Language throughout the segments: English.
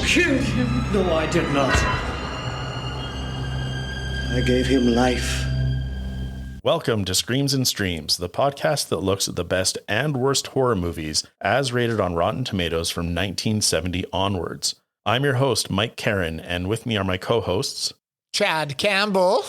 killed him. No, I did not. I gave him life. Welcome to Screams and Streams, the podcast that looks at the best and worst horror movies as rated on Rotten Tomatoes from 1970 onwards. I'm your host, Mike Karen, and with me are my co-hosts, Chad Campbell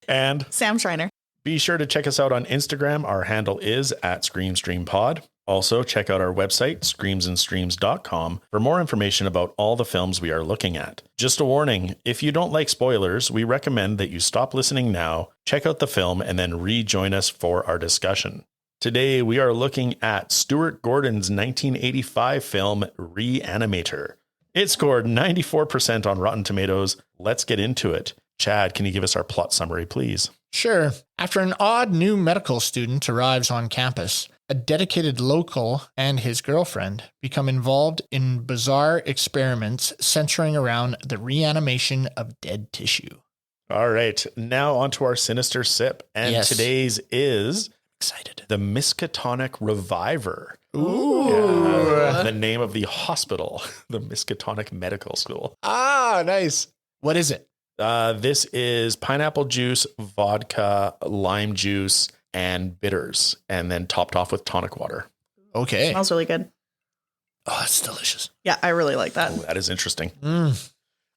and Sam Schreiner. Be sure to check us out on Instagram. Our handle is @ScreamStreamPod. Also, check out our website, screamsandstreams.com, for more information about all the films we are looking at. Just a warning, if you don't like spoilers, we recommend that you stop listening now, check out the film, and then rejoin us for our discussion. Today, we are looking at Stuart Gordon's 1985 film, Re-Animator. It scored 94% on Rotten Tomatoes. Let's get into it. Chad, can you give us our plot summary, please? Sure. After an odd new medical student arrives on campus, a dedicated local and his girlfriend become involved in bizarre experiments centering around the reanimation of dead tissue. All right, now on to our sinister sip. And Yes. today's is Excited. the Miskatonic Reviver. Ooh. Yeah, the name of the hospital, the Miskatonic Medical School. Ah, nice. What is it? This is pineapple juice, vodka, lime juice, and bitters, and then topped off with tonic water. Okay. Smells really good. Oh, it's delicious. Yeah, I really like that. Oh, that is interesting. Mm.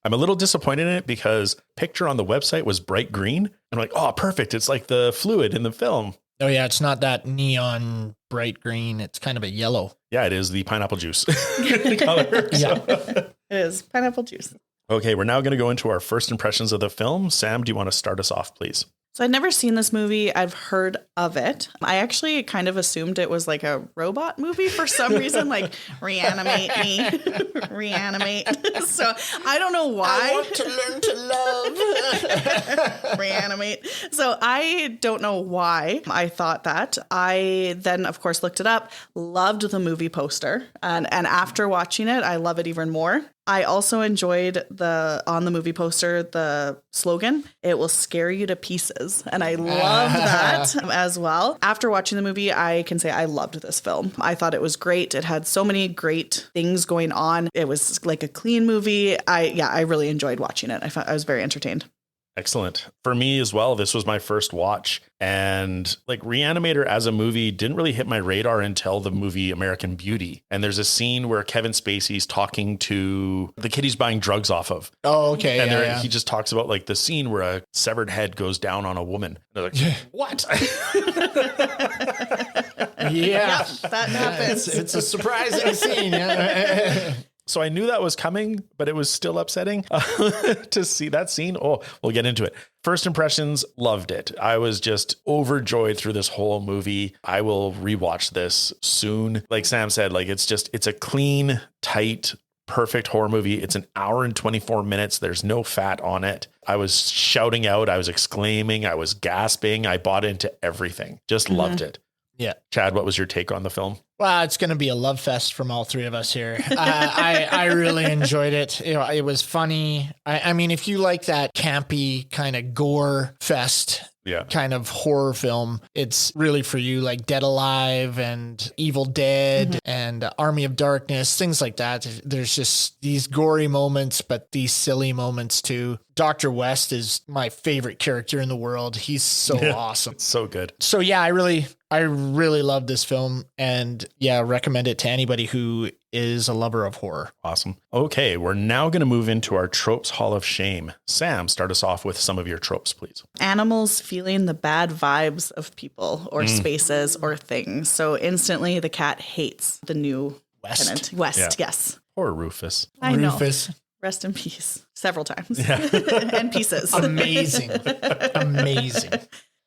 I'm a little disappointed in it because picture on the website was bright green. I'm like, oh, perfect. It's like the fluid in the film. Oh, yeah. It's not that neon bright green. It's kind of a yellow. Yeah, it is the pineapple juice color. Yeah. It is pineapple juice. Okay, we're now going to go into our first impressions of the film. Sam, do you want to start us off, please? So I'd never seen this movie. I've heard of it. I actually kind of assumed it was like a robot movie for some reason, like reanimate me, reanimate. So I don't know why. I want to learn to love. Reanimate. So I don't know why I thought that. I then, of course, looked it up, loved the movie poster. And after watching it, I love it even more. I also enjoyed on the movie poster, the slogan, "It will scare you to pieces." And I loved that as well. After watching the movie, I can say I loved this film. I thought it was great. It had so many great things going on. It was like a clean movie. I really enjoyed watching it. I was very entertained. Excellent. For me as well, this was my first watch, and like Re-Animator as a movie didn't really hit my radar until the movie American Beauty. And there's a scene where Kevin Spacey's talking to the kid he's buying drugs off of. Oh, okay. And he just talks about like the scene where a severed head goes down on a woman. And they're like, what? Yeah. That happens. It's a surprising scene. Yeah. So I knew that was coming, but it was still upsetting to see that scene. Oh, we'll get into it. First impressions, loved it. I was just overjoyed through this whole movie. I will rewatch this soon. Like Sam said, like it's a clean, tight, perfect horror movie. It's an hour and 24 minutes. There's no fat on it. I was shouting out. I was exclaiming. I was gasping. I bought into everything. Just loved it. Yeah. Chad, what was your take on the film? Well, it's going to be a love fest from all three of us here. I really enjoyed it. It was funny. I mean, if you like that campy kind of gore fest kind of horror film, it's really for you, like Dead Alive and Evil Dead and Army of Darkness, things like that. There's just these gory moments, but these silly moments too. Dr. West is my favorite character in the world. He's so awesome. It's so good. So yeah, I really love this film, and recommend it to anybody who is a lover of horror. Awesome. Okay, we're now going to move into our Tropes Hall of Shame. Sam, start us off with some of your tropes, please. Animals feeling the bad vibes of people or spaces or things. So instantly the cat hates the new tenant. West, yes. Poor Rufus. I know. Rufus. Rest in peace. Several times. And pieces. Amazing. Amazing.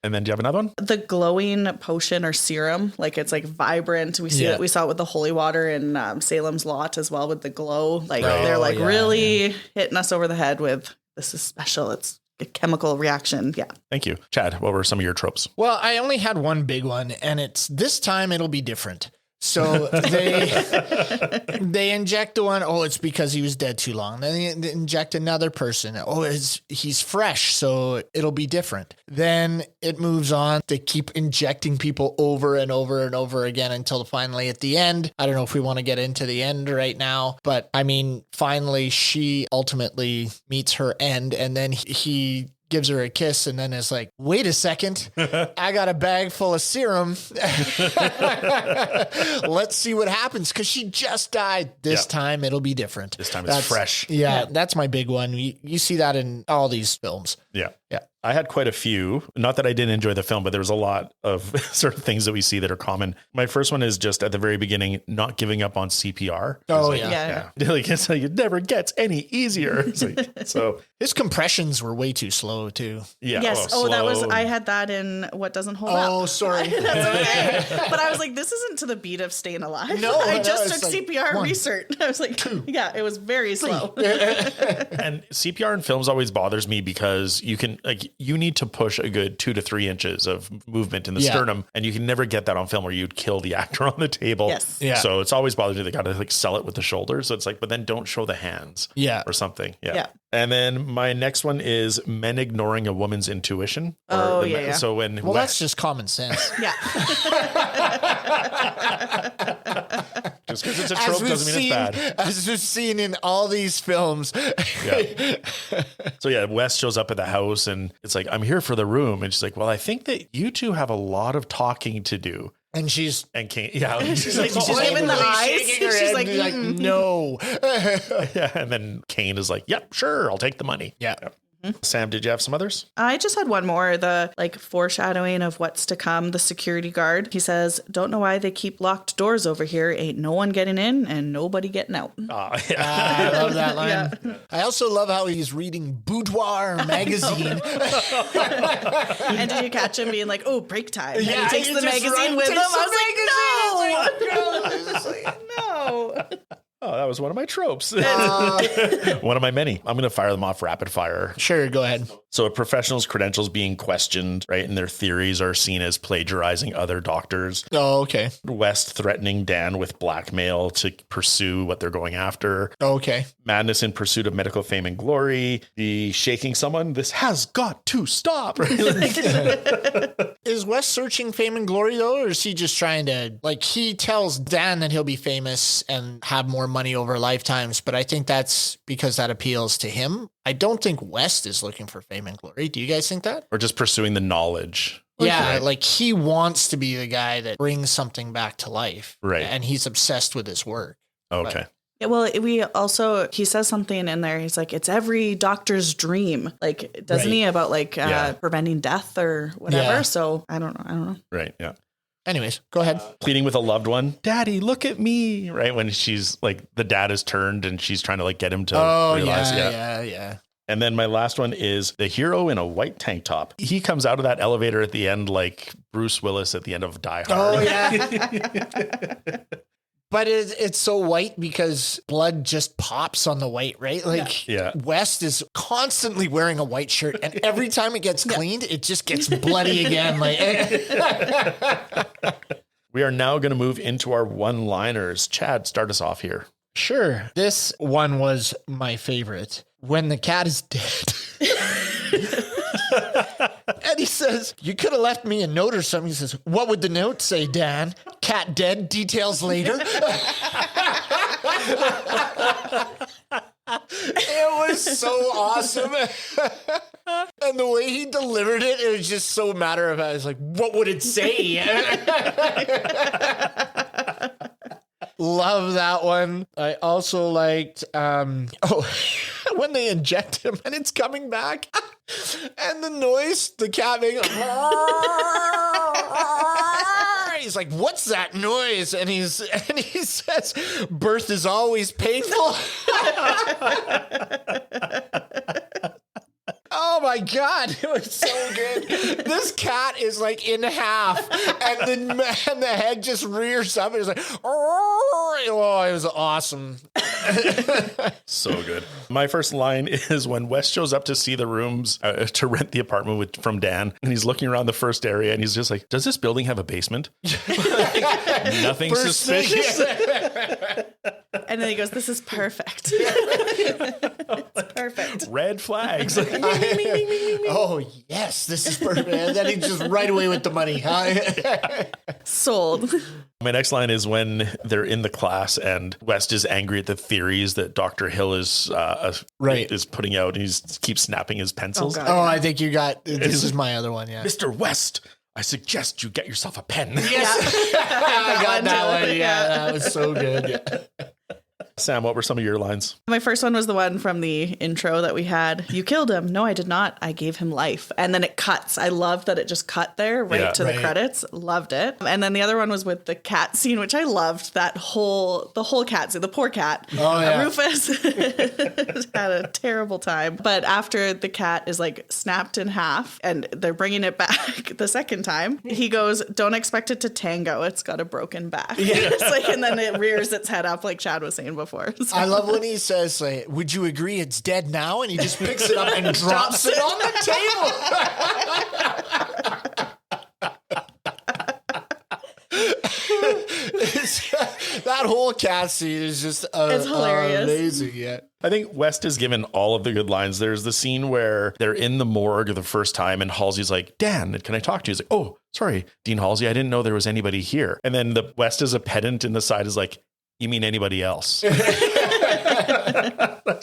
And then do you have another one? The glowing potion or serum, like it's like vibrant. We see it. We saw it with the holy water in Salem's Lot as well with the glow. Like they're like really hitting us over the head with this is special. It's a chemical reaction. Yeah. Thank you. Chad, what were some of your tropes? Well, I only had one big one, and it's this time it'll be different. So they inject the one. Oh, it's because he was dead too long. Then they inject another person. Oh, he's fresh, so it'll be different. Then it moves on. They keep injecting people over and over and over again until finally at the end. I don't know if we want to get into the end right now, but I mean, finally she ultimately meets her end, and then he gives her a kiss and then is like, wait a second, I got a bag full of serum. Let's see what happens, because she just died. This time it'll be different. This time it's fresh. Yeah, that's my big one. You see that in all these films. Yeah. Yeah. I had quite a few. Not that I didn't enjoy the film, but there was a lot of sort of things that we see that are common. My first one is just at the very beginning, not giving up on CPR. Oh, like, yeah. Like, it's like, it never gets any easier. It's like, so his compressions were way too slow too. Yeah. Yes. Oh, that was, I had that in What Doesn't Hold Up. Oh, sorry. That's okay. But I was like, this isn't to the beat of Staying Alive. No, I just took like CPR one, research. I was like, yeah, it was very slow. And CPR in films always bothers me because you need to push a good 2 to 3 inches of movement in the sternum, and you can never get that on film, or you'd kill the actor on the table. Yes. Yeah. So it's always bothered me. They got to like sell it with the shoulders. So it's like, but then don't show the hands. Yeah. Or something. Yeah. Yeah. And then my next one is men ignoring a woman's intuition. So when that's just common sense. Yeah. just because it's a trope doesn't mean it's bad. As we've seen in all these films. Yeah. So yeah, Wes shows up at the house and it's like, I'm here for the room. And she's like, well, I think that you two have a lot lot of talking to do. And she's Kane, she's like giving the eyes. She's like, no. Yeah, and then Kane is like, "Yep, sure, I'll take the money." Yeah. Mm-hmm. Sam, did you have some others? I just had one more, the foreshadowing of what's to come. The security guard, he says, "Don't know why they keep locked doors over here. Ain't no one getting in and nobody getting out." I love that line. Yeah. I also love how he's reading Boudoir magazine. And did you catch him being like, "Oh, break time"? And Yeah, he takes the magazine with him. I was like, no. Oh, that was one of my tropes. One of my many. I'm going to fire them off rapid fire. Sure, go ahead. So a professional's credentials being questioned, right? And their theories are seen as plagiarizing other doctors. Oh, okay. West threatening Dan with blackmail to pursue what they're going after. Okay. Madness in pursuit of medical fame and glory. The shaking someone. This has got to stop. Is West searching fame and glory though? Or is he just trying to, he tells Dan that he'll be famous and have more money over lifetimes, but I think that's because that appeals to him. I don't think West is looking for fame and glory. Do you guys think that? Or just pursuing the knowledge. Yeah, he wants to be the guy that brings something back to life. Right. And he's obsessed with his work. Okay. Yeah, well, he says something in there. He's like, it's every doctor's dream. Doesn't he about preventing death or whatever? Yeah. So I don't know. Right. Yeah. Anyways, go ahead. Pleading with a loved one, "Daddy, look at me!" Right when she's the dad is turned and she's trying to get him to realize. Yeah. And then my last one is the hero in a white tank top. He comes out of that elevator at the end like Bruce Willis at the end of Die Hard. Oh yeah. But it's so white because blood just pops on the white, right? West is constantly wearing a white shirt, and every time it gets cleaned, it just gets bloody again. We are now going to move into our one-liners. Chad, start us off here. Sure. This one was my favorite. When the cat is dead. And he says, "You could have left me a note or something." He says, "What would the note say, Dan? Cat dead, details later." It was so awesome. And the way he delivered it, it was just so matter of fact. I was like, what would it say? Love that one. I also liked, when they inject him and it's coming back and the noise, the cat making, he's like, "What's that noise?" And he says, "Birth is always painful." Oh my God. It was so good. This cat is like in half and the head just rears up and it's like, oh, it was awesome. So good. My first line is when Wes shows up to see the rooms to rent the apartment from Dan, and he's looking around the first area and he's just like, does this building have a basement? Nothing suspicious. And then he goes, this is perfect. It's perfect. Red flags. Oh, yes, this is perfect. And then he just right away with the money. Sold. My next line is when they're in the class and West is angry at the theories that Dr. Hill is putting out, and he keeps snapping his pencils. Oh, I think you got, this is my other one, yeah. Mr. West, I suggest you get yourself a pen. Yeah. I got that one. Yeah, that was so good. Yeah. Sam, what were some of your lines? My first one was the one from the intro that we had. You killed him. No, I did not. I gave him life. And then it cuts. I loved that it just cut there to the credits. Loved it. And then the other one was with the cat scene, which I loved. The whole cat scene, the poor cat. Oh, yeah. Rufus had a terrible time. But after the cat is like snapped in half and they're bringing it back the second time, he goes, don't expect it to tango. It's got a broken back. Yeah. It's like, and then it rears its head up like Chad was saying before. So. I love when he says, like, would you agree it's dead now? And he just picks it up and drops it on the table. That whole cat scene is just it's hilarious. Amazing. Yeah. I think West has given all of the good lines. There's the scene where they're in the morgue the first time and Halsey's like, Dan, can I talk to you? He's like, oh, sorry, Dean Halsey, I didn't know there was anybody here. And then the West is a pedant in the side is like, you mean anybody else? That's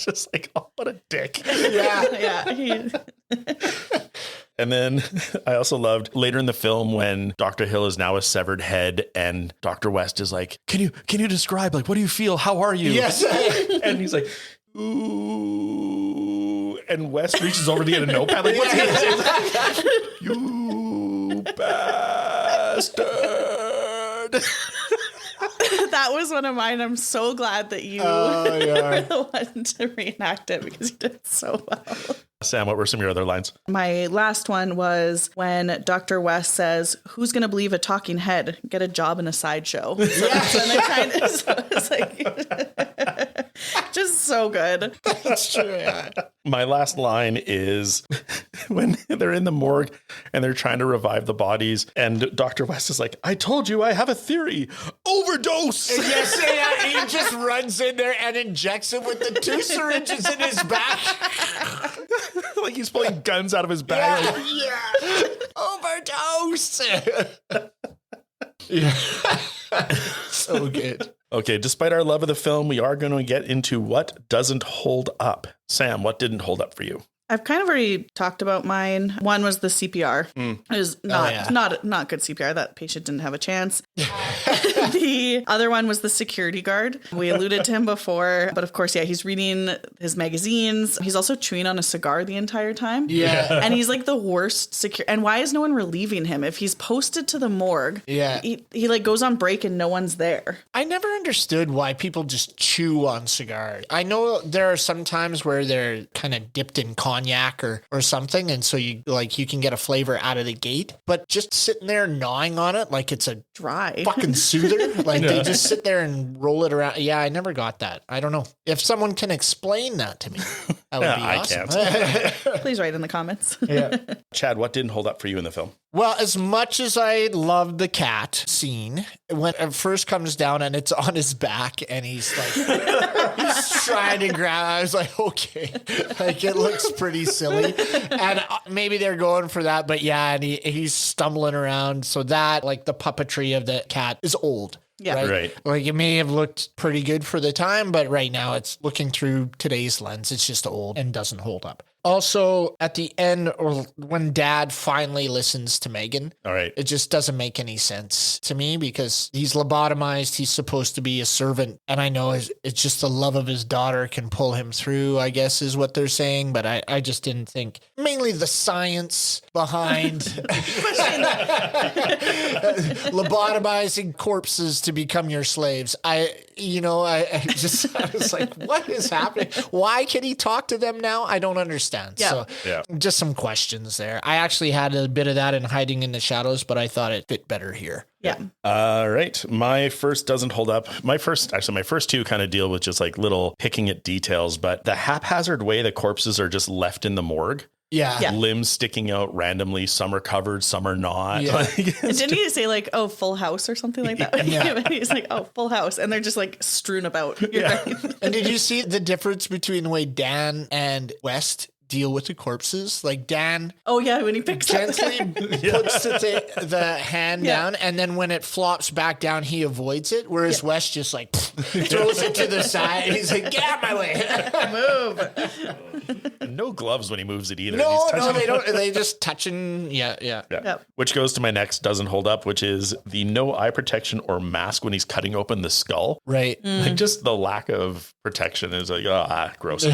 just like, oh, what a dick. Yeah. And then I also loved later in the film when Dr. Hill is now a severed head and Dr. West is like, can you describe, like, what do you feel? How are you? Yes. And he's like, ooh. And West reaches over to get a notepad. Like, what's he going to say? You bastard. That was one of mine. I'm so glad that you were the one to reenact it because you did it so well. Sam, what were some of your other lines? My last one was when Dr. West says, who's going to believe a talking head? Get a job in a sideshow. So it's like, just so good. That's true. Yeah. My last line is when they're in the morgue and they're trying to revive the bodies. And Dr. West is like, I told you I have a theory. Overdose. Yes, yeah, he just runs in there and injects him with the 2 syringes in his back. Like he's pulling guns out of his bag. Yeah. Overdose. Yeah. So good. Okay, despite our love of the film, we are going to get into what doesn't hold up. Sam, what didn't hold up for you? I've kind of already talked about mine. One was the CPR. It was not good CPR. That patient didn't have a chance. The other one was the security guard. We alluded to him before, but of course, he's reading his magazines. He's also chewing on a cigar the entire time. Yeah. And he's like the worst secure. And why is no one relieving him? If he's posted to the morgue, he like goes on break and no one's there. I never understood why people just chew on cigars. I know there are some times where they're kind of dipped in cognac or something, and so you can get a flavor out of the gate, but just sitting there gnawing on it like it's a dry fucking soother, like they just sit there and roll it around. Yeah, I never got that. I don't know. If someone can explain that to me, that would be awesome. I can't. Please write in the comments. Yeah. Chad, what didn't hold up for you in the film? Well, as much as I love the cat scene, when it first comes down and it's on his back and he's like, he's trying to grab, I was like, okay, like it looks pretty silly. And maybe they're going for that, but yeah, and he's stumbling around. So that, like the puppetry of the cat is old. Yeah. Right. Like it may have looked pretty good for the time, but right now it's looking through today's lens. It's just old and doesn't hold up. Also, at the end, or when Dad finally listens to Megan, all right, it just doesn't make any sense to me because he's lobotomized. He's supposed to be a servant. And I know it's just the love of his daughter can pull him through, I guess is what they're saying. But I just didn't think, mainly the science behind lobotomizing corpses to become your slaves. I was like, what is happening? Why can he talk to them now? I don't understand. stance. Yeah. So just some questions there. I actually had a bit of that in Hiding in the Shadows, but I thought it fit better here. Yeah. All right. My first doesn't hold up. My first two kind of deal with just like little picking at details, but the haphazard way the corpses are just left in the morgue. Yeah. Limbs sticking out randomly. Some are covered, some are not. Yeah. And didn't he say like, oh, Full House or something like that? Yeah. He's like, oh, Full House. And they're just like strewn about. You're right. And did you see the difference between the way Dan and West deal with the corpses? Like Dan when he picks gently puts the hand down, and then when it flops back down, he avoids it, whereas West just like throws it to the side, and he's like, get out of my way. Move. No gloves when he moves it either. No, they don't. They just touching. Yeah. Yep. Which goes to my next doesn't hold up, which is the no eye protection or mask when he's cutting open the skull. Right. Like just the lack of protection is like, gross.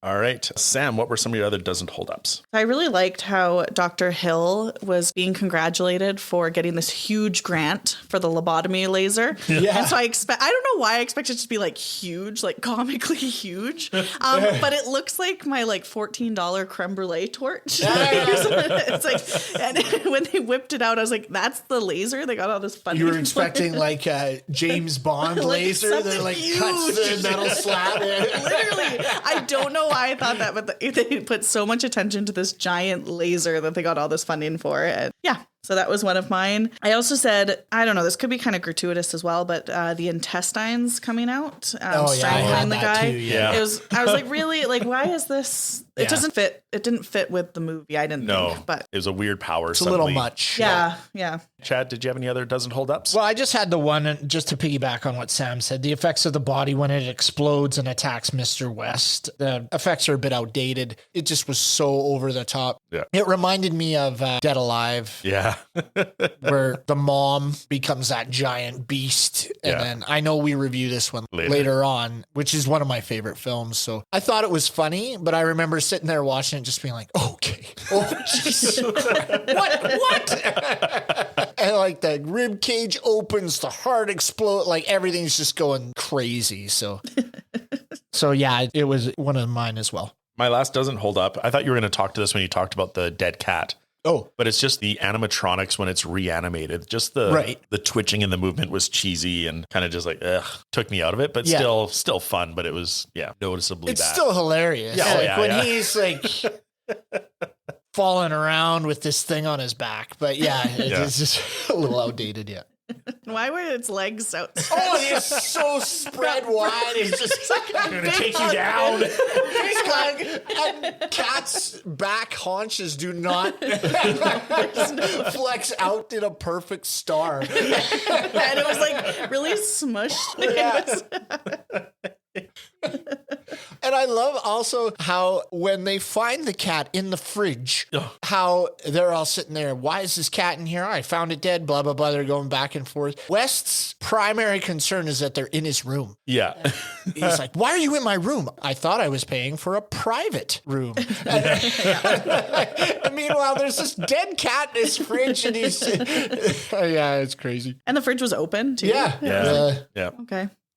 All right. Sam, what were some of your other doesn't hold ups? I really liked how Dr. Hill was being congratulated for getting this huge grant for the lobotomy laser. Yeah. And so I don't know why I expected it to be like huge, like comically huge. But it looks like my like $14 creme brulee torch. It's like, and when they whipped it out, I was like, that's the laser? They got all this funding. You were expecting like a James Bond Like laser that something like huge. cuts the metal slab. Literally, I don't know why I thought that, but they put so much attention to this giant laser that they got all this funding for. And so that was one of mine. I also said, I don't know, this could be kind of gratuitous as well, but the intestines coming out, strangling the guy. Too, yeah. I was like, really? Like, why is this? It doesn't fit. It didn't fit with the movie. I didn't think, but it was a weird power. It's a little much. Yeah. Chad, did you have any other doesn't hold ups? Well, I just had the one, just to piggyback on what Sam said, the effects of the body when it explodes and attacks Mr. West. The effects are a bit outdated. It just was so over the top. Yeah. It reminded me of Dead Alive. Yeah. Where the mom becomes that giant beast. And then I know we review this one later on, which is one of my favorite films. So I thought it was funny, but I remember sitting there watching it just being like, okay. Oh, jeez. What? And like the rib cage opens, the heart explodes, like everything's just going crazy. So yeah, it was one of mine as well. My last doesn't hold up. I thought you were going to talk to this when you talked about the dead cat. Oh, but it's just the animatronics when it's reanimated. Just the twitching and the movement was cheesy and kind of just like, took me out of it, but still fun. But it was, noticeably bad. It's still hilarious. Yeah, when he's like falling around with this thing on his back. But it's just a little outdated. Yeah. Why were its legs out? Oh, he's so spread wide. He's just I'm going to take you down. And cats' back haunches do not flex out in a perfect star. And it was like really smushed. And I love also how when they find the cat in the fridge, how they're all sitting there. Why is this cat in here? I found it dead, blah, blah, blah. They're going back and forth. West's primary concern is that they're in his room. Yeah. He's like, why are you in my room? I thought I was paying for a private room. And meanwhile, there's this dead cat in his fridge and he's, it's crazy. And the fridge was open too. Yeah.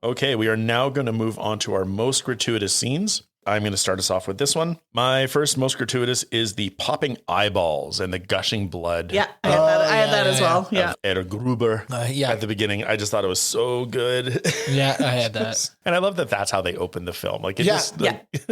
Okay, we are now going to move on to our most gratuitous scenes. I'm going to start us off with this one. My first most gratuitous is the popping eyeballs and the gushing blood. Yeah, I had that as well. Yeah. Ed Gruber at the beginning. I just thought it was so good. Yeah, I had that. And I love that that's how they open the film. Like it just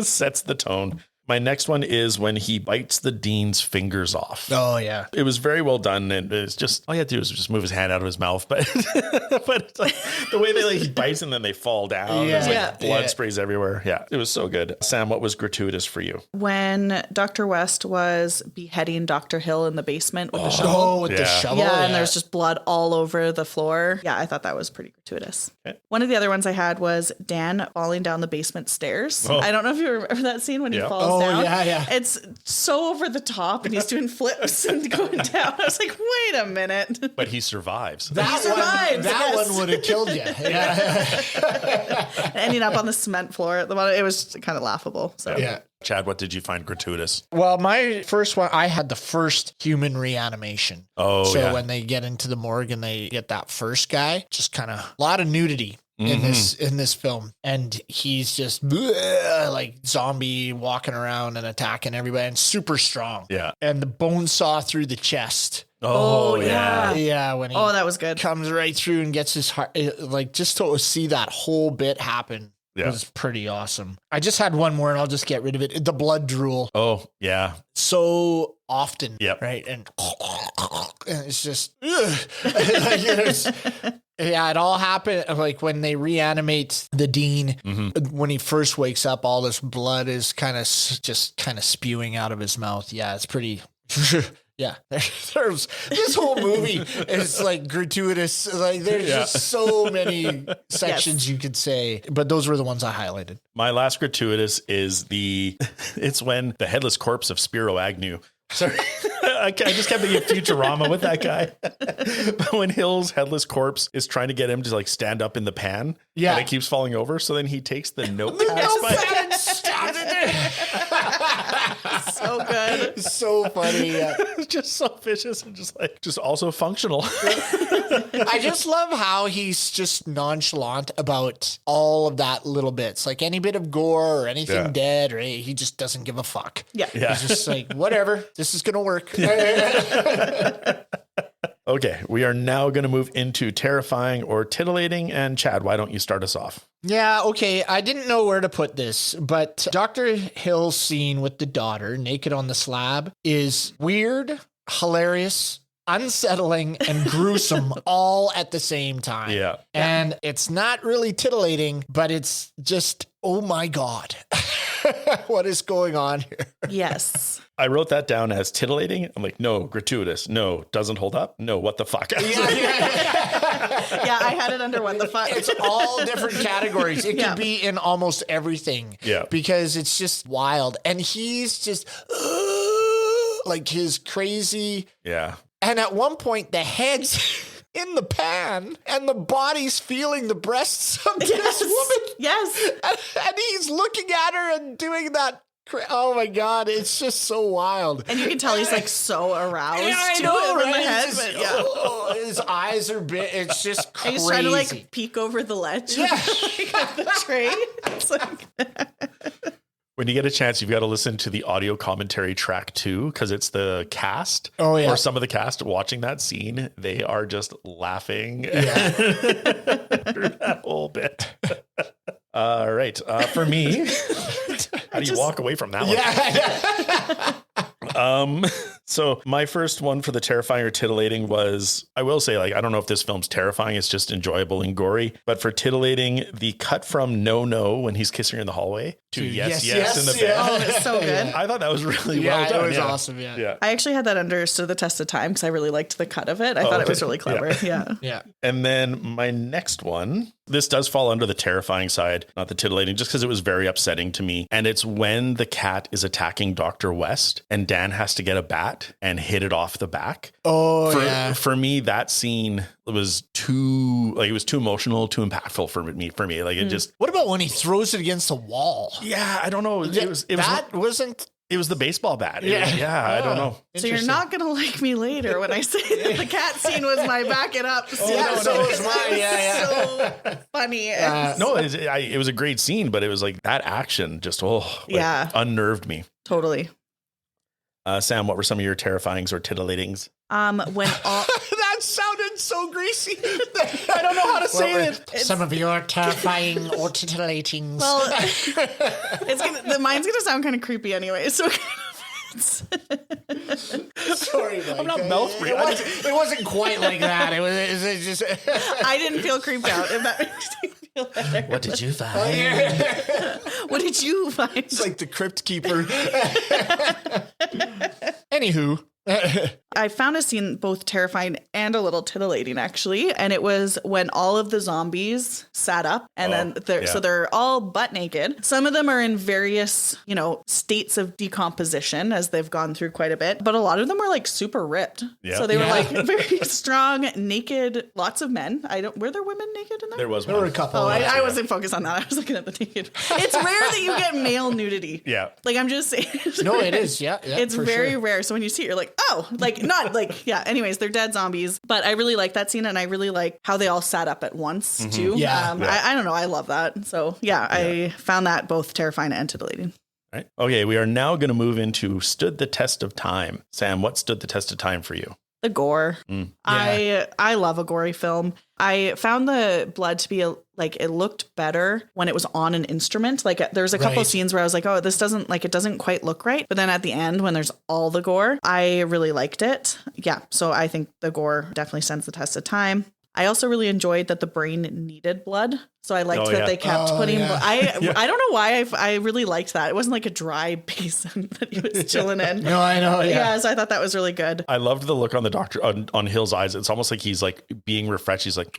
sets the tone. My next one is when he bites the dean's fingers off. Oh, yeah. It was very well done. And it's just, all you have to do is just move his hand out of his mouth. But it's like the way he bites and then they fall down. Yeah. Blood sprays everywhere. Yeah, it was so good. Sam, what was gratuitous for you? When Dr. West was beheading Dr. Hill in the basement with the shovel. Oh, with the shovel. Yeah, and there's just blood all over the floor. Yeah, I thought that was pretty gratuitous. Okay. One of the other ones I had was Dan falling down the basement stairs. Oh. I don't know if you remember that scene when he falls down. Yeah. It's so over the top and he's doing flips and going down. I was like, wait a minute. But he survives. That one would have killed you. Yeah. Ending up on the cement floor at the bottom. It was kind of laughable. So yeah. Chad, what did you find gratuitous? Well, my first one, I had the first human reanimation. So when they get into the morgue and they get that first guy, just kind of a lot of nudity. in this film, and he's just like zombie walking around and attacking everybody, and super strong. Yeah, and the bone saw through the chest. Oh yeah. Yeah, when he that was good. Comes right through and gets his heart, like just to see that whole bit happen. It was pretty awesome. I just had one more and I'll just get rid of it. The blood drool. Oh, yeah. So often. Yep. Right. And it's just, it all happened like when they reanimate the Dean, when he first wakes up, all this blood is kind of spewing out of his mouth. Yeah, it's pretty... Yeah, there's this whole movie is like gratuitous. Like there's just so many sections you could say, but those were the ones I highlighted. My last gratuitous is it's when the headless corpse of Spiro Agnew. Sorry, I just kept thinking of Futurama with that guy. But when Hill's headless corpse is trying to get him to like stand up in the pan, and it keeps falling over, so then he takes the notepad and stabs it there. So good. So funny. Yeah. Just so vicious and just also functional. I just love how he's just nonchalant about all of that little bits. Like any bit of gore or anything dead, or he just doesn't give a fuck. Yeah. He's just like, whatever, this is going to work. Okay, we are now going to move into terrifying or titillating. And Chad, why don't you start us off? Yeah, okay. I didn't know where to put this, but Dr. Hill's scene with the daughter naked on the slab is weird, hilarious, unsettling, and gruesome all at the same time. Yeah. And it's not really titillating, but it's just, oh my God. What is going on here? Yes. I wrote that down as titillating. I'm like, no, gratuitous. No, doesn't hold up. No, what the fuck? Yeah, I had it under what the fuck. It's all different categories. It could be in almost everything. Yeah. Because it's just wild. And he's just like his crazy. Yeah. And at one point, the head's in the pan and the body's feeling the breasts of this woman. Yes. And he's looking at her and doing that. Oh my God, it's just so wild. And you can tell he's like so aroused. Yeah, I know, right? In the head, but his eyes are big. It's just crazy. He's trying to like peek over the ledge. Yeah. Of the tray. It's like... When you get a chance, you've got to listen to the audio commentary track too, because it's the cast. Oh, yeah. Or some of the cast watching that scene. They are just laughing through that whole bit. All right. For me, how do you walk away from that one? So my first one for the terrifying or titillating was, I will say, like, I don't know if this film's terrifying. It's just enjoyable and gory. But for titillating, the cut from no when he's kissing her in the hallway to yes in the bed. Oh, it's so good. I thought that was really well done. It was awesome. Yeah. I actually had that under stood the test of time because I really liked the cut of it. I thought it was really clever. Yeah. And then my next one, this does fall under the terrifying side, not the titillating, just because it was very upsetting to me. And it's when the cat is attacking Dr. West and Dan has to get a bat and hit it off the back. For me, that scene was too emotional, too impactful for me. Like it just. What about when he throws it against the wall? Yeah, I don't know. It was the baseball bat. I don't know. So you're not going to like me later when I say that the cat scene was my back it up. So was mine. So funny. It was a great scene, but it was like that action just, unnerved me. Totally. Sam, what were some of your terrifyings or titillatings? When all that sounded so greasy. I don't know how to say it. Some of your terrifying or titillating. Well, mine's gonna sound kind of creepy anyway. So. Sorry, Mike. I'm not mouth breathing. It wasn't quite like that. It was just. I didn't feel creeped out. If that makes you feel better. What did you find? What did you find? It's like the crypt keeper. Anywho. I found a scene both terrifying and a little titillating, actually. And it was when all of the zombies sat up and so they're all butt naked. Some of them are in various, states of decomposition as they've gone through quite a bit. But a lot of them were like super ripped. Yeah. So they were like very strong, naked, lots of men. Were there women naked in there? There was one. There were a couple. Oh, I wasn't focused on that. I was looking at the naked. It's rare that you get male nudity. Yeah. Like I'm just saying. No, it is. Yeah. It's very rare. So when you see it, you're like, oh, like Anyways, they're dead zombies. But I really like that scene, and I really like how they all sat up at once too. I don't know. I love that. So I found that both terrifying and titillating. Right. Okay, we are now going to move into stood the test of time. Sam, what stood the test of time for you? The gore. I love a gory film. I found the blood to be it looked better when it was on an instrument. Like there's a couple of scenes where I was like, oh, this doesn't it doesn't quite look right. But then at the end, when there's all the gore, I really liked it. Yeah. So I think the gore definitely stands the test of time. I also really enjoyed that the brain needed blood. So I liked that they kept putting blood. I don't know why I really liked that. It wasn't like a dry basin that he was chilling in. No, I know. Yeah. So I thought that was really good. I loved the look on the doctor on Hill's eyes. It's almost like he's like being refreshed. He's like,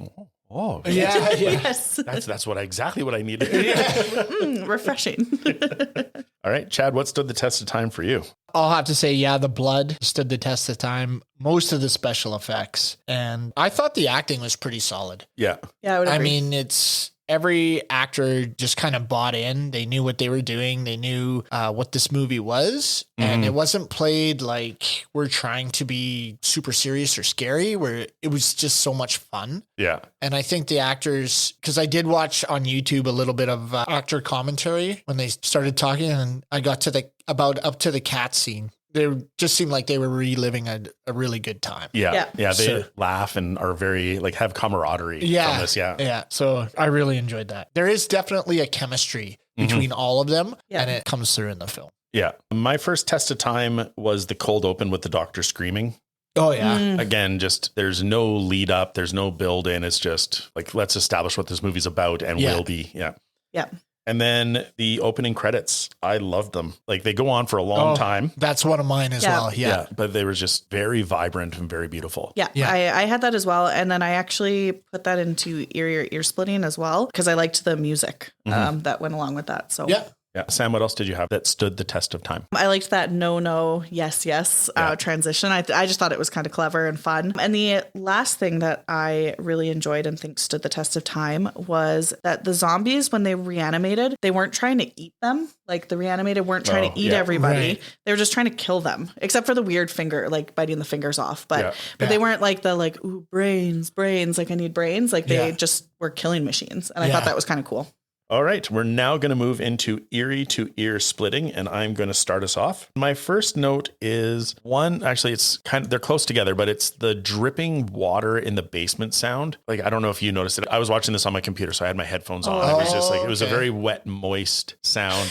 oh, yeah. Yes. That's exactly what I needed. Refreshing. All right, Chad, what stood the test of time for you? I'll have to say, the blood stood the test of time. Most of the special effects. And I thought the acting was pretty solid. Yeah. Yeah, I would agree. I mean, it's every actor just kind of bought in. They knew what they were doing. They knew what this movie was. And it wasn't played like we're trying to be super serious or scary, where it was just so much fun. Yeah. And I think the actors, because I did watch on YouTube a little bit of actor commentary when they started talking, and I got to up to the cat scene. They just seemed like they were reliving a really good time. Yeah. They laugh and are very have camaraderie from this. Yeah. So I really enjoyed that. There is definitely a chemistry between all of them, and it comes through in the film. Yeah. My first test of time was the cold open with the doctor screaming. Oh, yeah. Again, just there's no lead up. There's no build in. It's just let's establish what this movie's about and will be. Yeah. Yeah. And then the opening credits, I loved them. They go on for a long time. That's one of mine as well. Yeah. But they were just very vibrant and very beautiful. Yeah. I had that as well. And then I actually put that into ear splitting as well, because I liked the music that went along with that. So yeah. Sam, what else did you have that stood the test of time? I liked that no, yes transition. I just thought it was kind of clever and fun. And the last thing that I really enjoyed and think stood the test of time was that the zombies, when they reanimated, they weren't trying to eat them. The reanimated weren't trying to eat everybody. Right. They were just trying to kill them, except for the weird finger, biting the fingers off. But they weren't ooh, brains, I need brains. They just were killing machines. And I thought that was kind of cool. All right, we're now going to move into eerie to ear splitting, and I'm going to start us off. My first note is it's they're close together, but it's the dripping water in the basement sound. I don't know if you noticed it. I was watching this on my computer, so I had my headphones on. It was just it was a very wet, moist sound.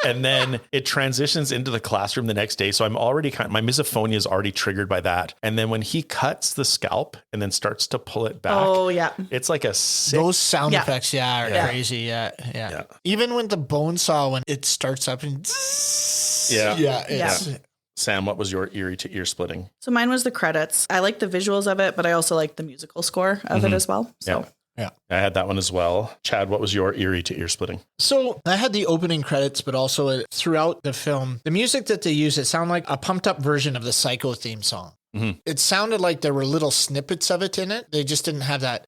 And then it transitions into the classroom the next day. So I'm already my misophonia is already triggered by that. And then when he cuts the scalp and then starts to pull it back. Oh, yeah. It's like a sick. Those sound effects, are crazy. Yeah. Even when the bone saw, when it starts up and Sam, what was your eerie to ear splitting? So mine was the credits. I like the visuals of it, but I also like the musical score of it as well. So yeah, I had that one as well. Chad, what was your eerie to ear splitting? So I had the opening credits, but also throughout the film, the music that they use, it sounded like a pumped up version of the Psycho theme song. It sounded like there were little snippets of it in it. They just didn't have that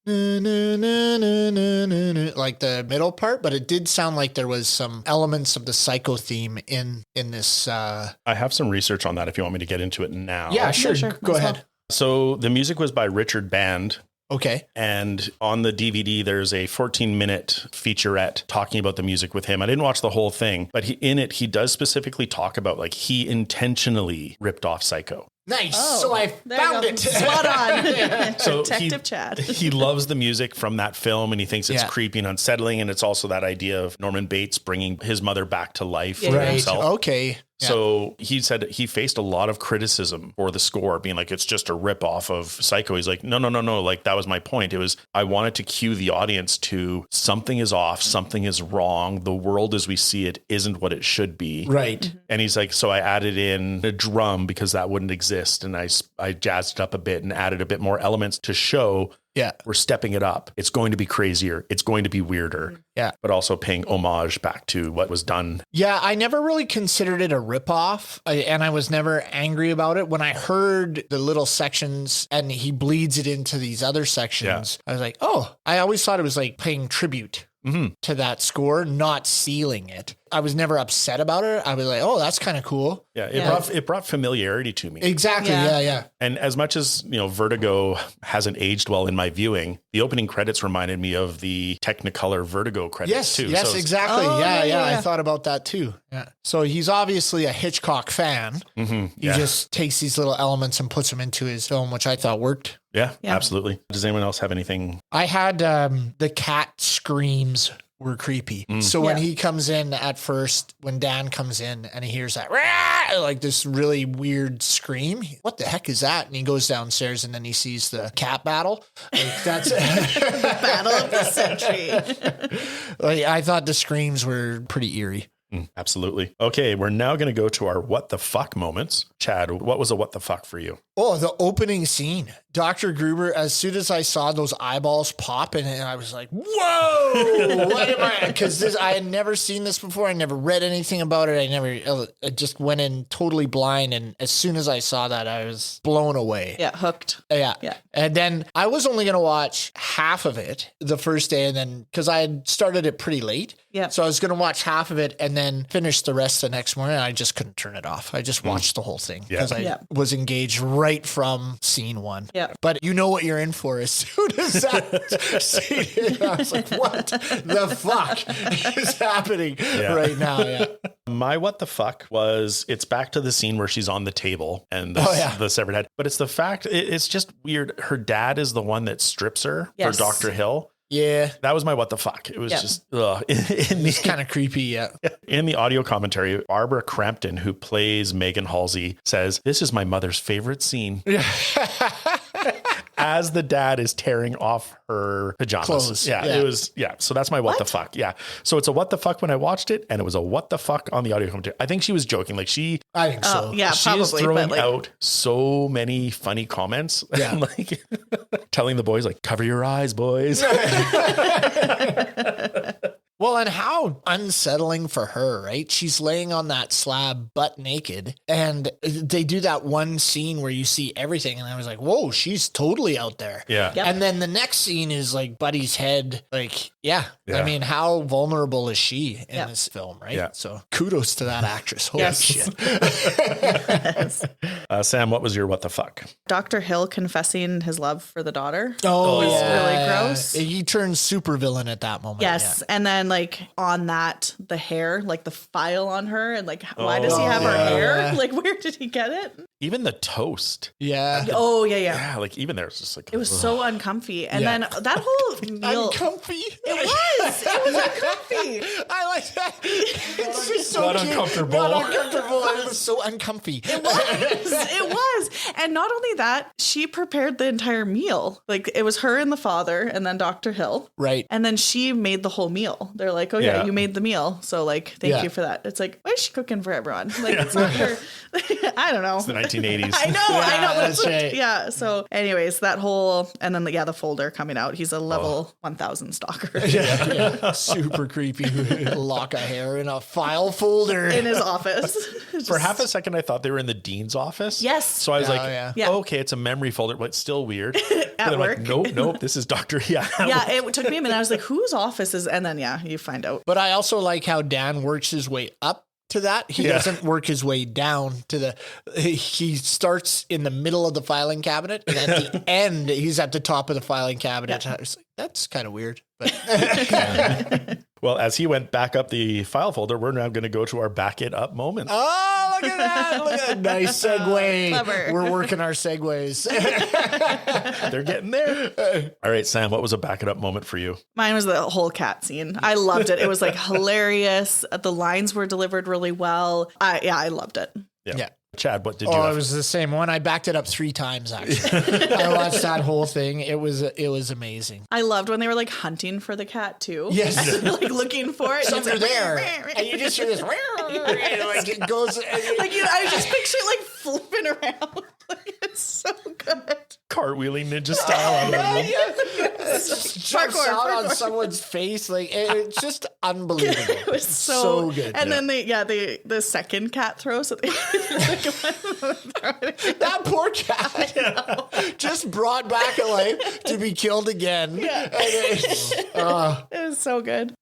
like the middle part, but it did sound like there was some elements of the Psycho theme in this. I have some research on that if you want me to get into it now. Yeah, sure. Go ahead. So the music was by Richard Band. Okay. And on the DVD, there's a 14-minute featurette talking about the music with him. I didn't watch the whole thing, but he does specifically talk about he intentionally ripped off Psycho. Nice. So I found it. Spot on. So Detective Chad. He loves the music from that film, and he thinks it's creepy and unsettling. And it's also that idea of Norman Bates bringing his mother back to life for himself. Okay. So he said he faced a lot of criticism for the score, being it's just a ripoff of Psycho. He's like, no. That was my point. It was, I wanted to cue the audience to something is off, something is wrong. The world as we see it isn't what it should be. Right. And he's like, so I added in a drum because that wouldn't exist. And I jazzed it up a bit and added a bit more elements to show we're stepping it up. It's going to be crazier. It's going to be weirder. Yeah. But also paying homage back to what was done. Yeah. I never really considered it a ripoff, and I was never angry about it. When I heard the little sections and he bleeds it into these other sections, I was like, I always thought it was paying tribute to that score, not stealing it. I was never upset about it. I was like, oh, that's kind of cool. Yeah, it brought familiarity to me. Exactly. Yeah. And as much as, Vertigo hasn't aged well in my viewing, the opening credits reminded me of the Technicolor Vertigo credits too. Yes, so exactly. Oh, Yeah. I thought about that too. Yeah. So he's obviously a Hitchcock fan. Mm-hmm. He just takes these little elements and puts them into his film, which I thought worked. Yeah, absolutely. Does anyone else have anything? I had the cat screams were creepy. So when he comes in at first, when Dan comes in and he hears that, like this really weird scream, what the heck is that? And he goes downstairs and then he sees the cat battle. Like, that's The battle of the century. like, I thought the screams were pretty eerie. Absolutely. Okay, we're now going to go to our what the fuck moments. Chad, what was a what the fuck for you? Oh, the opening scene. Dr. Gruber, as soon as I saw those eyeballs pop and I was like, whoa, what am I? Because I had never seen this before. I never read anything about it. I just went in totally blind. And as soon as I saw that, I was blown away. Yeah, hooked. Yeah. And then I was only going to watch half of it the first day. And then, because I had started it pretty late. Yeah. So I was going to watch half of it and then finish the rest the next morning. And I just couldn't turn it off. I just watched the whole thing because I was engaged right from scene one. Yeah. But you know what you're in for as soon as that scene. I was like, what the fuck is happening right now? Yeah. My what the fuck was, it's back to the scene where she's on the table and the severed head. But it's the fact, it's just weird. Her dad is the one that strips her for Dr. Hill. Yeah. That was my what the fuck. It was just It's kind of creepy, yeah. In the audio commentary, Barbara Crampton, who plays Megan Halsey, says, "This is my mother's favorite scene." As the dad is tearing off her pajamas. Clothes. It was, so that's my what the fuck. Yeah. So it's a what the fuck when I watched it, and it was a what the fuck on the audio commentary. I think she was joking. Like I think so. Yeah, she probably. is throwing out so many funny comments. Yeah. Like telling the boys, like, cover your eyes, boys. Well, and how unsettling for her, right? She's laying on that slab butt naked, and they do that one scene where you see everything, and I was like, whoa, she's totally out there. Yeah. Yep. And then the next scene is like Buddy's head. Like, I mean, how vulnerable is she in this film, right? Yeah. So kudos to that actress. Holy shit. Sam, what was your what the fuck? Dr. Hill confessing his love for the daughter. Oh, was yeah. really gross. He turns super villain at that moment. Yes. And then like on that, the hair, like the file on her, and like, why does he have her hair? Yeah. Like, where did he get it? Even the toast. Yeah. Oh, yeah. Yeah, like even there, it's just like, It was so uncomfy. And then that whole meal. Uncomfy. It was uncomfy. I like that. It's just so Not cute. uncomfortable. Not uncomfortable. It was so uncomfy. It was. And not only that, she prepared the entire meal. Like it was her and the father and then Dr. Hill. Right. And then she made the whole meal. They're like, oh yeah, you made the meal. So like, thank you for that. It's like, why is she cooking for everyone? Like it's not her. I don't know. It's the 1980s. I know. That's right. Yeah. So anyways, that whole, and then the folder coming out. He's a level 1000 stalker. Yeah. Super creepy. Lock of hair in a file folder. In his office. For half a second, I thought they were in the dean's office. Yes. So I was Yeah. okay, it's a memory folder, but it's still weird. At I'm work. like, nope, this is Dr. Yeah, it took me a minute. I was like, whose office is, and then you find out. But I also like how Dan works his way up to that. He doesn't work his way down to he starts in the middle of the filing cabinet, and at the end, he's at the top of the filing cabinet. I was like, that's kind of weird. But Well, as he went back up the file folder, we're now going to go to our back it up moment. oh, look at that. Look at that. Nice segue. Clever. We're working our segues. They're getting there. All right, Sam, what was a back it up moment for you? Mine was the whole cat scene. I loved it. It was like hilarious. The lines were delivered really well. I loved it. Yeah. Chad, what did you Oh, have? it was the same one. I backed it up 3 times, actually. I watched that whole thing. It was amazing. I loved when they were like hunting for the cat too. Yes. Like looking for it. It's and under it's like, there. And you just hear this, like it goes. like I just picture it like flipping around. Like it's so good. Cartwheeling ninja style out of the room. Jumps out on someone's face. Like it's just unbelievable. It was so good. And then the second cat throw. So they That poor cat just brought back alive to be killed again. Yeah. And it was so good.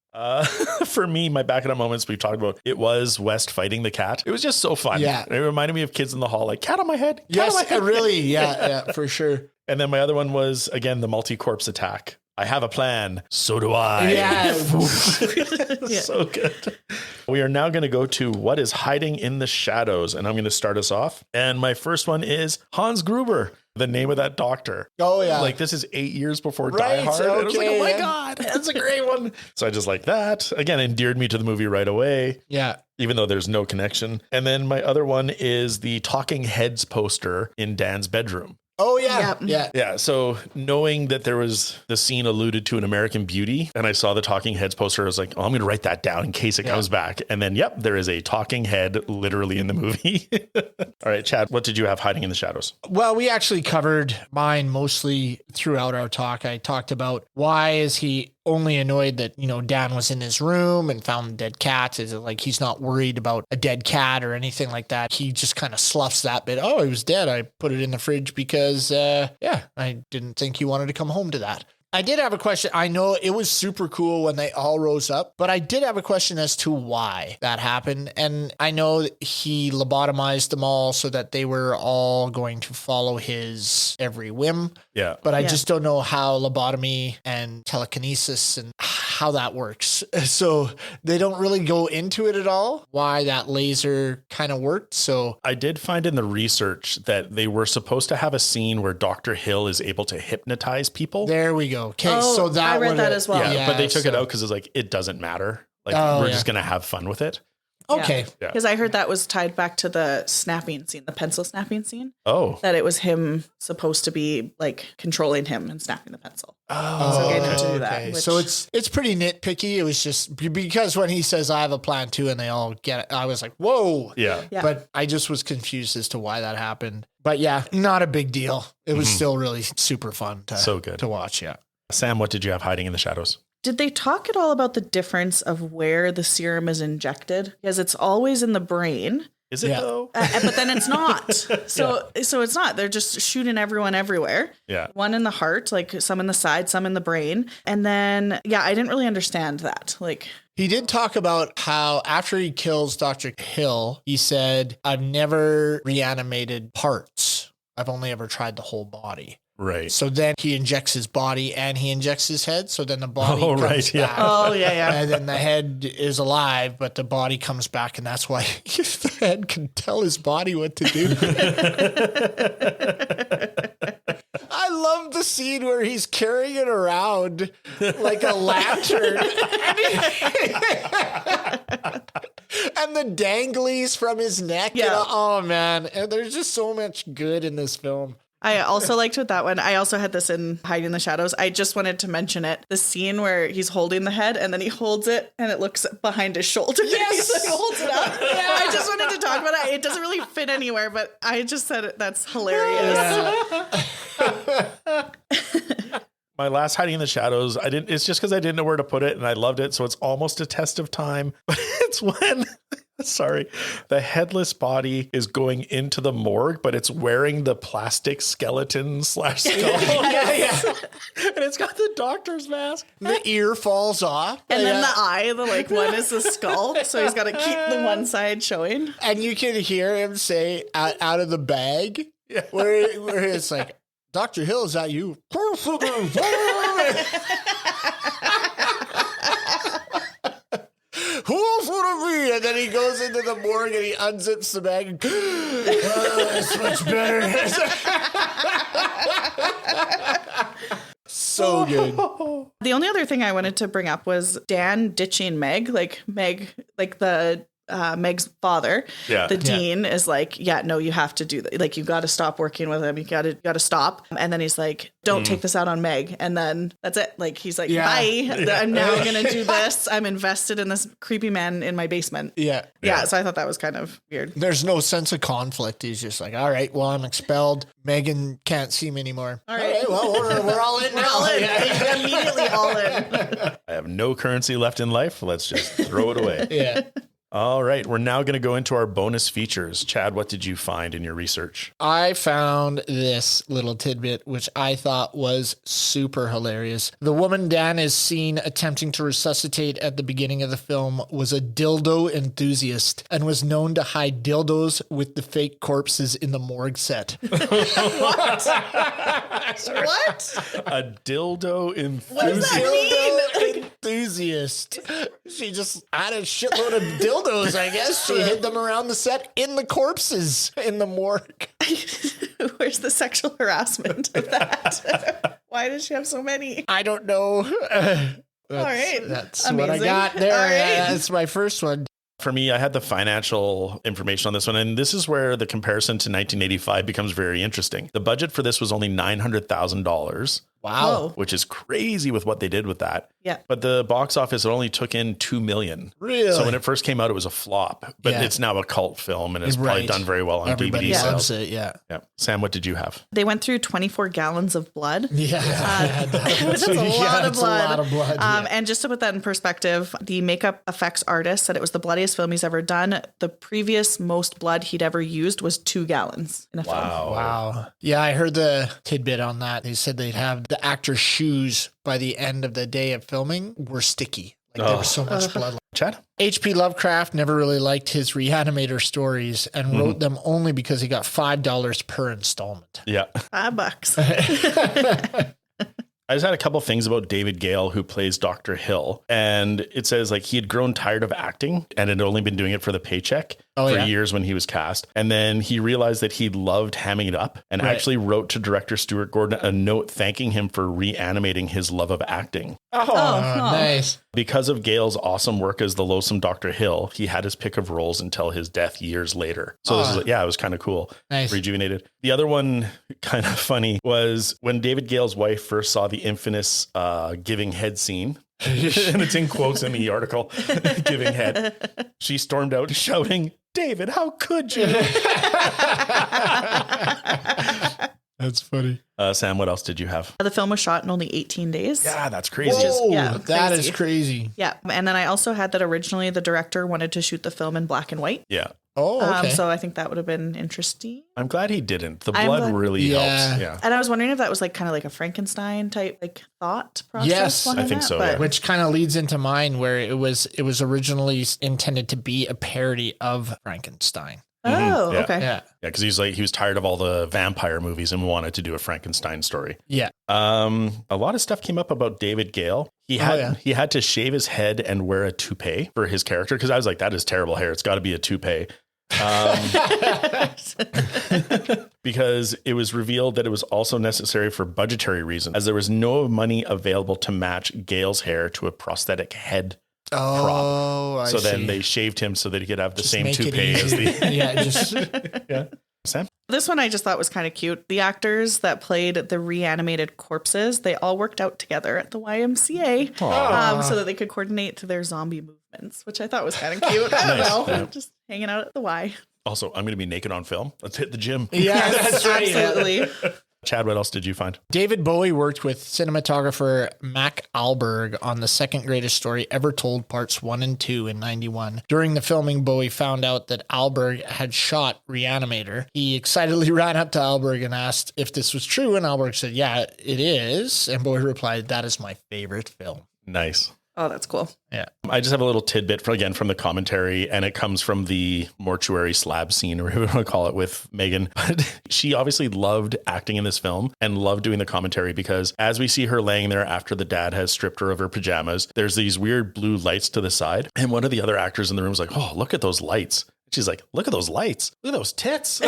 For me, my back it up moments we've talked about, it was West fighting the cat. It was just so fun. Yeah. It reminded me of Kids in the Hall, like cat on my head. Yes, really. Yeah, for sure. And then my other one was, again, the multi-corpse attack. I have a plan. So do I. Yeah. So good. We are now going to go to what is hiding in the shadows. And I'm going to start us off. And my first one is Hans Gruber, the name of that doctor. Oh, yeah. Like this is 8 years before Die Hard. Okay, and I was like, oh my God, that's a great one. So I just like that. Again, endeared me to the movie right away. Yeah. Even though there's no connection. And then my other one is the Talking Heads poster in Dan's bedroom. Oh, yeah. Yep. Yeah. So knowing that there was the scene alluded to in American Beauty and I saw the Talking Heads poster, I was like, oh, I'm going to write that down in case it comes back. And then, yep, there is a talking head literally in the movie. All right, Chad, what did you have hiding in the shadows? Well, we actually covered mine mostly throughout our talk. I talked about why is he only annoyed that, Dan was in his room and found the dead cat. Is it like he's not worried about a dead cat or anything like that? He just kind of sloughs that bit. Oh, he was dead. I put it in the fridge because, I didn't think he wanted to come home to that. I did have a question. I know it was super cool when they all rose up, but I did have a question as to why that happened. And I know that he lobotomized them all so that they were all going to follow his every whim. Yeah. But I just don't know how lobotomy and telekinesis and how that works. So they don't really go into it at all, why that laser kind of worked. So I did find in the research that they were supposed to have a scene where Dr. Hill is able to hypnotize people. There we go. Okay, so that I read that as well. Yeah, but they took it out because it's like, it doesn't matter. Like, we're just going to have fun with it. Okay. Because I heard that was tied back to the snapping scene, the pencil snapping scene. Oh. That it was him supposed to be like controlling him and snapping the pencil. So getting him to do that. Which, So it's pretty nitpicky. It was just because when he says, I have a plan too, and they all get it, I was like, whoa. Yeah. But I just was confused as to why that happened. But yeah, not a big deal. It was still really super fun so good to watch. Yeah. Sam, what did you have hiding in the shadows? did they talk at all about the difference of where the serum is injected? Because it's always in the brain. Is it though? But then it's not. So it's not. They're just shooting everyone everywhere. Yeah. One in the heart, like some in the side, some in the brain. And then, I didn't really understand that. Like, he did talk about how after he kills Dr. Hill, he said, I've never reanimated parts. I've only ever tried the whole body. Right. So then he injects his body and he injects his head. So then the body comes back. Oh, yeah. And then the head is alive, but the body comes back. And that's why the head can tell his body what to do. I love the scene where he's carrying it around like a lantern. And the danglies from his neck. Yeah. Oh, man. And there's just so much good in this film. I also liked with that one. I also had this in Hiding in the Shadows. I just wanted to mention it. The scene where he's holding the head and then he holds it and it looks behind his shoulder. Yes. He like holds it up. Yeah. I just wanted to talk about it. It doesn't really fit anywhere, but I just said it. That's hilarious. Yeah. My last Hiding in the Shadows, it's just because I didn't know where to put it and I loved it. So it's almost a test of time. But it's when, the headless body is going into the morgue, but it's wearing the plastic skeleton / skull. Yeah. And it's got the doctor's mask. The ear falls off. And then the eye, one is the skull. So he's got to keep the one side showing. And you can hear him say out of the bag where it's like, Dr. Hill, is that you? Who's gonna be? And then he goes into the morgue and he unzips the bag and that's much better. So good. The only other thing I wanted to bring up was Dan ditching Meg, Meg's father, the dean is like, no, you have to do that. Like, you got to stop working with him. You got to stop. And then he's like, don't take this out on Meg. And then that's it. Like, he's like, bye. I'm now going to do this. I'm invested in this creepy man in my basement. Yeah. So I thought that was kind of weird. There's no sense of conflict. He's just like, all right, well, I'm expelled. Megan can't see me anymore. All right, well, we're all in now. We're all in. Immediately all in. I have no currency left in life. Let's just throw it away. Yeah. All right, we're now going to go into our bonus features. Chad, what did you find in your research? I found this little tidbit, which I thought was super hilarious. The woman Dan is seen attempting to resuscitate at the beginning of the film was a dildo enthusiast and was known to hide dildos with the fake corpses in the morgue set. What? A dildo enthusiast. What does that mean? Enthusiast. She just had a shitload of dildos, I guess. She hid them around the set in the corpses in the morgue. Where's the sexual harassment of that? Why does she have so many? I don't know. All right. That's Amazing. what I got there. All right. That's my first one. For me, I had the financial information on this one, and this is where the comparison to 1985 becomes very interesting. The budget for this was only $900,000. Wow. Whoa. Which is crazy with what they did with that. Yeah. But the box office, it only took in $2 million. Really? So when it first came out, it was a flop. But Yeah. it's now a cult film and it's probably done very well on Everybody DVD loves sales. it, yeah. Yeah. Sam, what did you have? They went through 24 gallons of blood. Yeah. That's a lot of it's blood. a lot of blood. Yeah. And just to put that in perspective, the makeup effects artist said it was the bloodiest film he's ever done. The previous most blood he'd ever used was 2 gallons in a film. Wow. Yeah, I heard the tidbit on that. They said they'd have the actor's shoes by the end of the day of filming were sticky. Like there was so much blood. Chad? H.P. Lovecraft never really liked his Re-Animator stories and wrote them only because he got $5 per installment. Yeah. $5. I just had a couple things about David Gale, who plays Dr. Hill. And it says like he had grown tired of acting and had only been doing it for the paycheck for years when he was cast. And then he realized that he loved hamming it up and actually wrote to director Stuart Gordon a note thanking him for reanimating his love of acting. Oh, nice. Because of Gale's awesome work as the loathsome Dr. Hill, he had his pick of roles until his death years later. So this is, it was kind of cool. Nice. Rejuvenated. The other one, kind of funny, was when David Gale's wife first saw the infamous giving head scene. And it's in quotes in the article, giving head. She stormed out shouting, "David, how could you?" That's funny. Sam, what else did you have? The film was shot in only 18 days. Yeah, that's crazy. Whoa, that is crazy. Yeah. And then I also had that originally the director wanted to shoot the film in black and white. Yeah. Oh, okay. So I think that would have been interesting. I'm glad he didn't. The blood really helps. Yeah. And I was wondering if that was like kind of like a Frankenstein type like thought process. Yes, I think so. But Which kind of leads into mine, where it was originally intended to be a parody of Frankenstein. Oh, Yeah. okay. Yeah. Yeah, because he was tired of all the vampire movies and wanted to do a Frankenstein story. Yeah. A lot of stuff came up about David Gale. He had to shave his head and wear a toupee for his character, because I was like, that is terrible hair. It's got to be a toupee. Because it was revealed that it was also necessary for budgetary reasons, as there was no money available to match Gale's hair to a prosthetic head prop. So then they shaved him so that he could have the same toupee as the yeah. Sam? This one I just thought was kind of cute. The actors that played the reanimated corpses, they all worked out together at the YMCA so that they could coordinate to their zombie movements, which I thought was kind of cute. I don't know. Yeah. Just hanging out at the Y. Also, I'm going to be naked on film. Let's hit the gym. Yeah, that's right. Absolutely. Chad, what else did you find? David Bowie worked with cinematographer Mac Alberg on The Second Greatest Story Ever Told Parts 1 and 2 in 91. During the filming, Bowie found out that Alberg had shot Re-Animator. He excitedly ran up to Alberg and asked if this was true, and Alberg said, "Yeah, it is." And Bowie replied, "That is my favorite film." Nice. Oh, that's cool. Yeah. I just have a little tidbit from the commentary, and it comes from the mortuary slab scene, or whatever you want to call it, with Megan. But she obviously loved acting in this film and loved doing the commentary, because as we see her laying there after the dad has stripped her of her pajamas, there's these weird blue lights to the side. And one of the other actors in the room was like, "Oh, look at those lights." She's like, "Look at those lights. Look at those tits."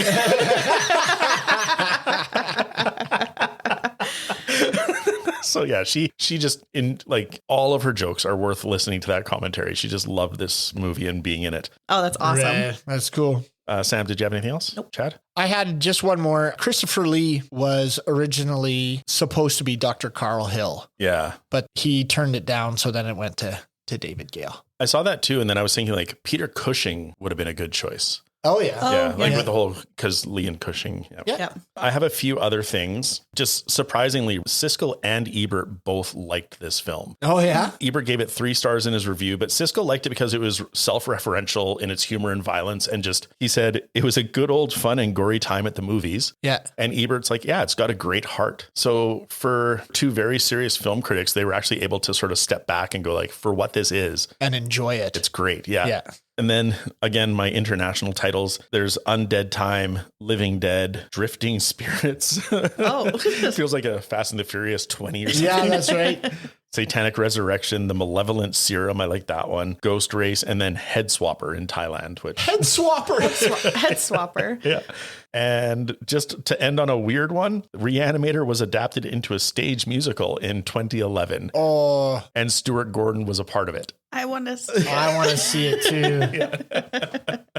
So yeah, she just, in like, all of her jokes are worth listening to that commentary. She just loved this movie and being in it. Oh, that's awesome. Right. That's cool. Sam, did you have anything else? Nope. Chad? I had just one more. Christopher Lee was originally supposed to be Dr. Carl Hill. Yeah. But he turned it down, so then it went to David Gale. I saw that too, and then I was thinking like Peter Cushing would have been a good choice. Oh, yeah. Yeah, like with the whole, because Lee and Cushing. Yeah. I have a few other things. Just surprisingly, Siskel and Ebert both liked this film. Oh, yeah? Ebert gave it 3 stars in his review, but Siskel liked it because it was self-referential in its humor and violence. And just, he said, it was a good old fun and gory time at the movies. Yeah. And Ebert's like, yeah, it's got a great heart. So for 2 very serious film critics, they were actually able to sort of step back and go like, for what this is. And enjoy it. It's great. Yeah. Yeah. And then again, my international titles, there's Undead Time, Living Dead, Drifting Spirits. Oh. Feels like a Fast and the Furious 20 or something. Yeah, that's right. Satanic Resurrection, The Malevolent Serum. I like that one. Ghost Race, and then Head Swapper in Thailand, which Head Swapper. Head Swapper. yeah. And just to end on a weird one, Re-Animator was adapted into a stage musical in 2011. Oh. And Stuart Gordon was a part of it. I want to see I want to see it too.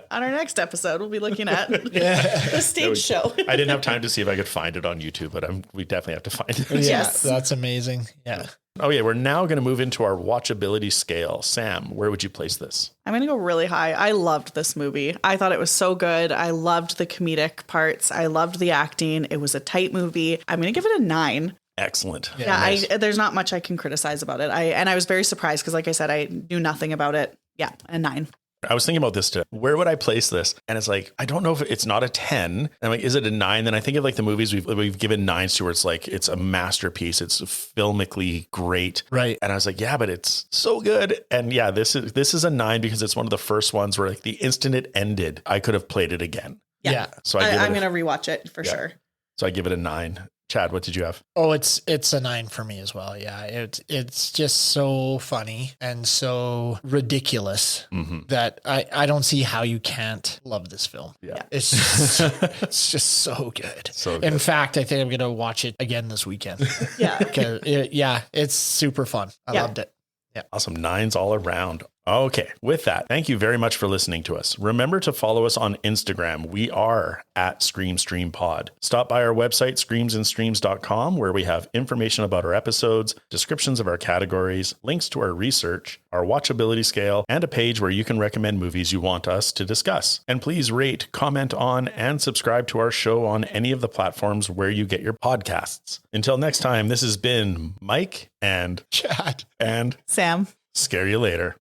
On our next episode, we'll be looking at the stage show. I didn't have time to see if I could find it on YouTube, but we definitely have to find it. Yeah, Yes. that's amazing. Yeah. Oh yeah, we're now going to move into our watchability scale. Sam, where would you place this? I'm going to go really high. I loved this movie. I thought it was so good. I loved the comedic parts. I loved the acting. It was a tight movie. I'm going to give it a 9. Excellent. Yeah, Nice. there's not much I can criticize about it. I was very surprised because, like I said, I knew nothing about it. Yeah, a 9. I was thinking about this too. Where would I place this? And it's like, I don't know if it's not a 10. And I'm like, is it a 9? Then I think of like the movies we've given 9s to where it's like, it's a masterpiece. It's filmically great. Right. And I was like, yeah, but it's so good. And yeah, this is a 9 because it's one of the first ones where like the instant it ended, I could have played it again. Yeah. So I'm going to rewatch it for sure. So I give it a 9. Chad, what did you have? Oh, it's a 9 for me as well. Yeah, it's just so funny and so ridiculous that I don't see how you can't love this film. Yeah. It's just so good. So good. In fact, I think I'm gonna watch it again this weekend. Yeah. Because it's super fun. I loved it. Yeah. Awesome. 9s all around. Okay. With that, thank you very much for listening to us. Remember to follow us on Instagram. We are at ScreamStreamPod. Stop by our website, screamsandstreams.com, where we have information about our episodes, descriptions of our categories, links to our research, our watchability scale, and a page where you can recommend movies you want us to discuss. And please rate, comment on, and subscribe to our show on any of the platforms where you get your podcasts. Until next time, this has been Mike and Chad and Sam. scare you later.